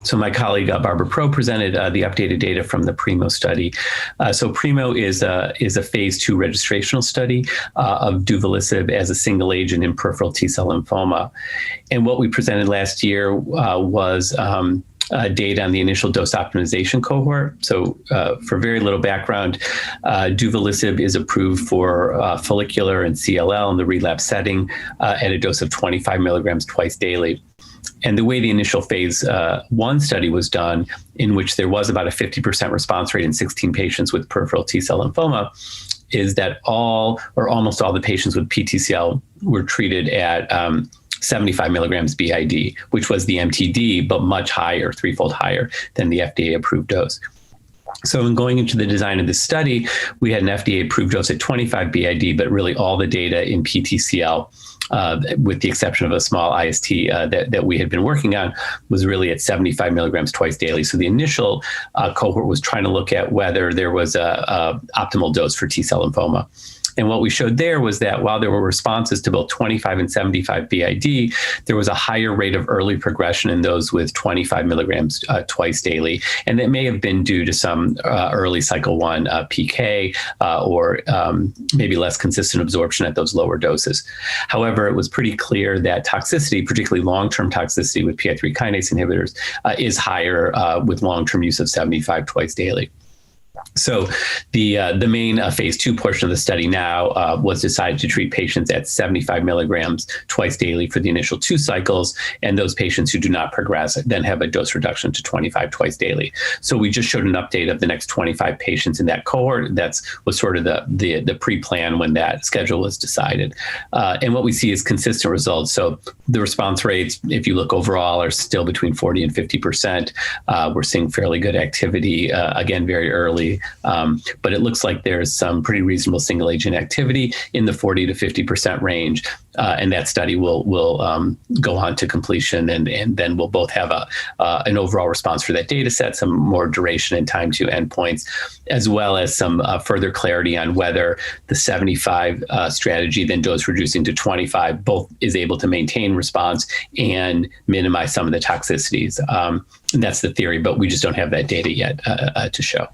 So my colleague Barbara Pro presented the updated data from the PRIMO study. So PRIMO is a Phase II registrational study of Duvelisib as a single agent in peripheral T-cell lymphoma. And what we presented last year was data on the initial dose optimization cohort. So for very little background, Duvelisib is approved for follicular and CLL in the relapse setting at a dose of 25 milligrams twice daily. And the way the initial Phase I study was done, in which there was about a 50% response rate in 16 patients with peripheral T-cell lymphoma, is that all or almost all the patients with PTCL were treated at 75 milligrams BID, which was the MTD, but much higher, threefold higher than the FDA-approved dose. So in going into the design of this study, we had an FDA-approved dose at 25 BID, but really all the data in PTCL, with the exception of a small IST that we had been working on, was really at 75 milligrams twice daily. So the initial cohort was trying to look at whether there was a optimal dose for T-cell lymphoma. And what we showed there was that while there were responses to both 25 and 75 BID, there was a higher rate of early progression in those with 25 milligrams twice daily. And that may have been due to some early cycle 1 PK or maybe less consistent absorption at those lower doses. However, it was pretty clear that toxicity, particularly long-term toxicity with PI3 kinase inhibitors, is higher with long-term use of 75 twice daily. So the main Phase II portion of the study now was decided to treat patients at 75 milligrams twice daily for the initial 2 cycles, and those patients who do not progress then have a dose reduction to 25 twice daily. So we just showed an update of the next 25 patients in that cohort. Was sort of the pre-plan when that schedule was decided. And what we see is consistent results. So the response rates, if you look overall, are still between 40 and 50%. We're seeing fairly good activity, again, very early. But it looks like there's some pretty reasonable single agent activity in the 40 to 50% range. And that study will go on to completion, and then we'll both have an overall response for that data set, some more duration and time to endpoints, as well as some further clarity on whether the 75 strategy, then dose reducing to 25, both is able to maintain response and minimize some of the toxicities. And that's the theory, but we just don't have that data yet to show.